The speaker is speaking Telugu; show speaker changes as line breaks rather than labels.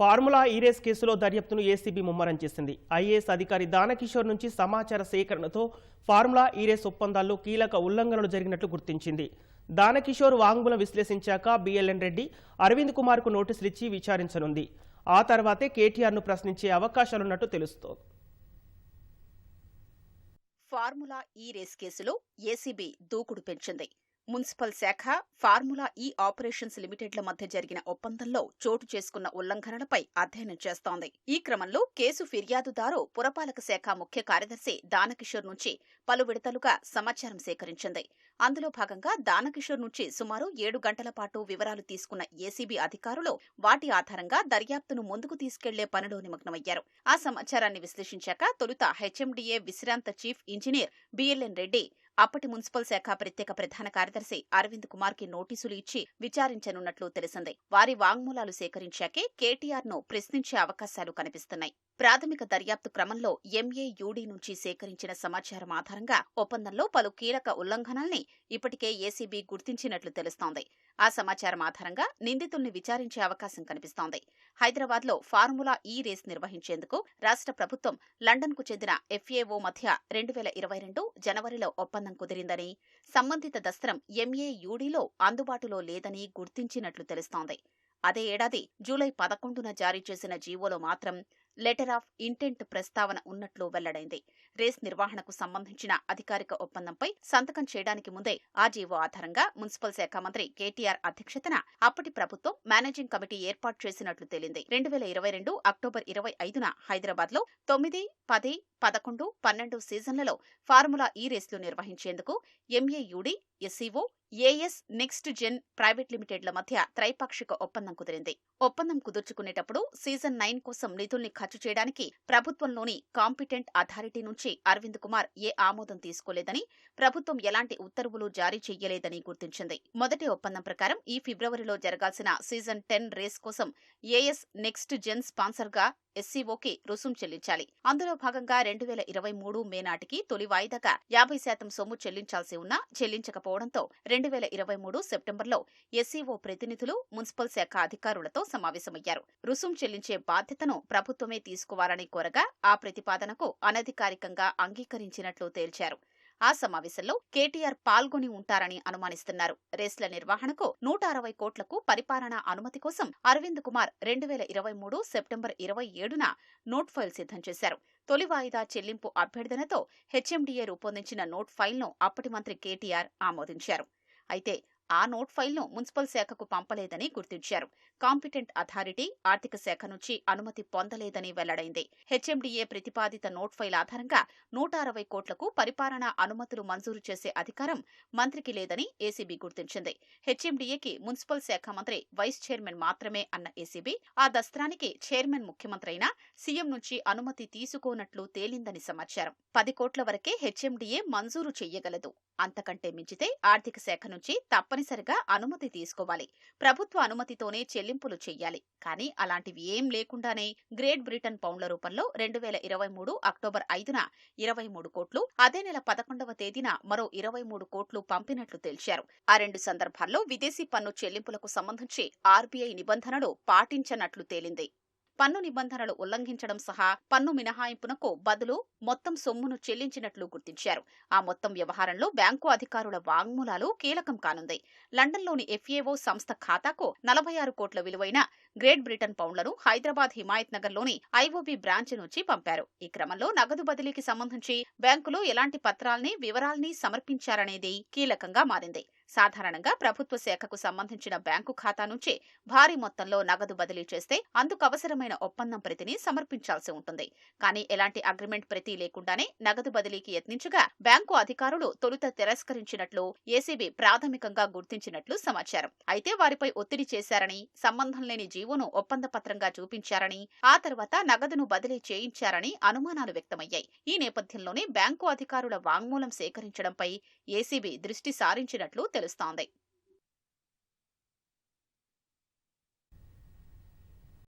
ఫార్ములా ఈ-రేస్ కేసులో దర్యాప్తును ఏసీబీ ముమ్మరం చేసింది. ఐఏఎస్ అధికారి దానకిషోర్ నుంచి సమాచార సేకరణతో ఫార్ములా ఈ-రేస్ ఒప్పందాల్లో కీలక ఉల్లంఘనలు జరిగినట్లు గుర్తించింది. దానకిషోర్ వాంగ్మూలం విశ్లేషించాక బిఎల్ఎన్ రెడ్డి, అరవింద్ కుమార్కు నోటీసులు ఇచ్చి విచారించనుంది. ఆ తర్వాతే కేటీఆర్ను ప్రశ్నించే అవకాశాలున్నట్టు తెలుస్తోంది.
ఫార్ములా ఈ-రేస్ కేసులో ఏసీబీ దూకుడు పెంచింది. మున్సిపల్ శాఖ, ఫార్ములా ఈ ఆపరేషన్స్ లిమిటెడ్ల మధ్య జరిగిన ఒప్పందంలో చోటు చేసుకున్న ఉల్లంఘనలపై అధ్యయనం చేస్తోంది. ఈ క్రమంలో కేసు ఫిర్యాదుదారు పురపాలక శాఖ ముఖ్య కార్యదర్శి దానకిషోర్ నుంచి పలు విడతలుగా సమాచారం సేకరించింది. అందులో భాగంగా దానకిషోర్ నుంచి సుమారు 7 గంటల పాటు వివరాలు తీసుకున్న ఏసీబీ అధికారులు వాటి ఆధారంగా దర్యాప్తును ముందుకు తీసుకెళ్లే పనిలో నిమగ్నమయ్యారు. ఆ సమాచారాన్ని విశ్లేషించాక తొలుత హెచ్ఎండీఏ విశ్రాంత చీఫ్ ఇంజనీర్ బిఎల్ఎన్ రెడ్డి అప్పటి మున్సిపల్ శాఖ ప్రత్యేక ప్రధాన కార్యదర్శి అరవింద్ కుమార్కి నోటీసులు ఇచ్చి విచారించనున్నట్లు తెలిసింది. వారి వాంగ్మూలాలు సేకరించాకే కేటీఆర్ను ప్రశ్నించే అవకాశాలు కనిపిస్తున్నాయి. ప్రాథమిక దర్యాప్తు క్రమంలో ఎంఏయూడీ నుంచి సేకరించిన సమాచారం ఆధారంగా ఒప్పందంలో పలు కీలక ఉల్లంఘనల్ని ఇప్పటికే ఏసీబీ గుర్తించినట్లు తెలుస్తోంది. ఆ సమాచారం ఆధారంగా నిందితుల్ని విచారించే అవకాశం కనిపిస్తోంది. హైదరాబాద్లో ఫార్ములా ఈ రేస్ నిర్వహించేందుకు రాష్ట్ర ప్రభుత్వం లండన్కు చెందిన ఎఫ్ఏఓ మధ్య 2022 జనవరిలో ఒప్పందం కుదిరిందని, సంబంధిత దస్త్రం ఎంఏయూడీలో అందుబాటులో లేదని గుర్తించినట్లు తెలుస్తోంది. అదే ఏడాది జూలై 11న జారీ చేసిన జీవోలో మాత్రం లెటర్ ఆఫ్ ఇంటెంట్ ప్రస్తావన ఉన్నట్లు వెల్లడైంది. రేస్ నిర్వహణకు సంబంధించిన అధికారిక ఒప్పందంపై సంతకం చేయడానికి ముందే ఆ జీవో ఆధారంగా మున్సిపల్ శాఖ మంత్రి కేటీఆర్ అధ్యక్షతన అప్పటి ప్రభుత్వం మేనేజింగ్ కమిటీ ఏర్పాటు చేసినట్లు తేలింది. 2022 అక్టోబర్ 25న హైదరాబాద్లో 9, 10, 11, 12 సీజన్లలో ఫార్ములా ఈ రేస్లు నిర్వహించేందుకు MAUD, SCO, Ace next gen private లిమిటెడ్ల మధ్య త్రైపాక్షిక ఒప్పందం కుదిరింది. ఒప్పందం కుదుర్చుకునేటప్పుడు సీజన్ 9 కోసం నిధుల్ని ఖర్చు చేయడానికి ప్రభుత్వంలోని కాంపిటెంట్ అథారిటీ నుంచి అరవింద్ కుమార్ ఏ ఆమోదం తీసుకోలేదని, ప్రభుత్వం ఎలాంటి ఉత్తర్వులు జారీ చెయ్యలేదని గుర్తించింది. మొదటి ఒప్పందం ప్రకారం ఈ ఫిబ్రవరిలో జరగాల్సిన సీజన్ 10 రేస్ కోసం ఏఎస్ నెక్స్ట్ జెన్ స్పాన్సర్గా ఎస్సీఓకి రుసుం చెల్లించాలి. అందులో భాగంగా 2023 మే నాటికి తొలి వాయిదాగా 50% సొమ్ము చెల్లించాల్సి ఉన్నా చెల్లించకపోవడంతో 2023 సెప్టెంబర్లో ఎస్సీఓ ప్రతినిధులు మున్సిపల్ శాఖ అధికారులతో సమావేశమయ్యారు. రుసుం చెల్లించే బాధ్యతను ప్రభుత్వమే తీసుకోవాలని కోరగా ఆ ప్రతిపాదనకు అనధికారికంగా అంగీకరించినట్లు తేల్చారు. ఆ సమావేశంలో కేటీఆర్ పాల్గొని ఉంటారని అనుమానిస్తున్నారు. రేస్ల నిర్వహణకు 160 కోట్లకు పరిపాలనా అనుమతి కోసం అరవింద్ కుమార్ 2023 సెప్టెంబర్ 27న నోట్ ఫైల్ సిద్ధం చేశారు. తొలి వాయిదా చెల్లింపు అభ్యర్థనతో హెచ్ఎండీఏ రూపొందించిన నోట్ ఫైల్ను అప్పటి మంత్రి కేటీఆర్ ఆమోదించారు. అయితే ఆ నోట్ ఫైల్ను మున్సిపల్ శాఖకు పంపలేదని గుర్తించారు. కాంపిటెంట్ అథారిటీ ఆర్థిక శాఖ నుంచి అనుమతి పొందలేదని వెల్లడైంది. హెచ్ఎండీఏ ప్రతిపాదిత నోట్ ఫైల్ ఆధారంగా 160 కోట్లకు పరిపాలనా అనుమతులు మంజూరు చేసే అధికారం మంత్రికి లేదని ఏసీబీ గుర్తించింది. హెచ్ఎండీఏకి మున్సిపల్ శాఖ మంత్రి వైస్ చైర్మన్ మాత్రమే అన్న ఏసీబీ ఆ దస్త్రానికి చైర్మన్ ముఖ్యమంత్రి అయినా సీఎం నుంచి అనుమతి తీసుకోనట్లు తేలిందని సమాచారం. 10 కోట్ల వరకే హెచ్ఎండీఏ మంజూరు చెయ్యగలదు. అంతకంటే మించితే ఆర్థిక శాఖ నుంచి తప్పనిసరిగా అనుమతి తీసుకోవాలి. ప్రభుత్వ అనుమతితోనే చెల్లింపులు చెయ్యాలి. కానీ అలాంటివి ఏం లేకుండానే గ్రేట్ బ్రిటన్ పౌండ్ల రూపంలో 2023 అక్టోబర్ 5న 23 కోట్లు, అదే నెల 11వ తేదీన మరో 23 కోట్లు పంపినట్లు తేల్చారు. ఆ 2 సందర్భాల్లో విదేశీ పన్ను చెల్లింపులకు సంబంధించి ఆర్బీఐ నిబంధనలు పాటించనట్లు తేలింది. పన్ను నిబంధనలు ఉల్లంఘించడం సహా పన్ను మినహాయింపునకు బదులు మొత్తం సొమ్మును చెల్లించినట్లు గుర్తించారు. ఆ మొత్తం వ్యవహారంలో బ్యాంకు అధికారుల వాంగ్మూలాలు కీలకం కానుంది. లండన్లోని ఎఫ్ఏఓ సంస్థ ఖాతాకు 46 కోట్ల విలువైన గ్రేట్ బ్రిటన్ పౌండ్లను హైదరాబాద్ హిమాయత్ నగర్లోని ఐఓబీ బ్రాంచ్ నుంచి పంపారు. ఈ క్రమంలో నగదు బదిలీకి సంబంధించి బ్యాంకులో ఎలాంటి పత్రాల్ని, వివరాల్ని సమర్పించారనేది కీలకంగా మారింది. సాధారణంగా ప్రభుత్వ శాఖకు సంబంధించిన బ్యాంకు ఖాతా నుంచి భారీ మొత్తంలో నగదు బదిలీ చేస్తే అందుకు అవసరమైన ఒప్పందం ప్రతిని సమర్పించాల్సి ఉంటుంది. కానీ ఎలాంటి అగ్రిమెంట్ ప్రతి లేకుండానే నగదు బదిలీకి యత్నించగా బ్యాంకు అధికారులు తొలుత తిరస్కరించినట్లు ఏసీబీ ప్రాథమికంగా గుర్తించినట్లు సమాచారం. అయితే వారిపై ఒత్తిడి చేశారని, సంబంధం లేని జీవోను ఒప్పంద పత్రంగా చూపించారని, ఆ తర్వాత నగదును బదిలీ చేయించారని అనుమానాలు వ్యక్తమయ్యాయి. ఈ నేపథ్యంలోనే బ్యాంకు అధికారుల వాంగ్మూలం సేకరించడంపై ఏసీబీ దృష్టి సారించినట్లు తెలుస్తోంది.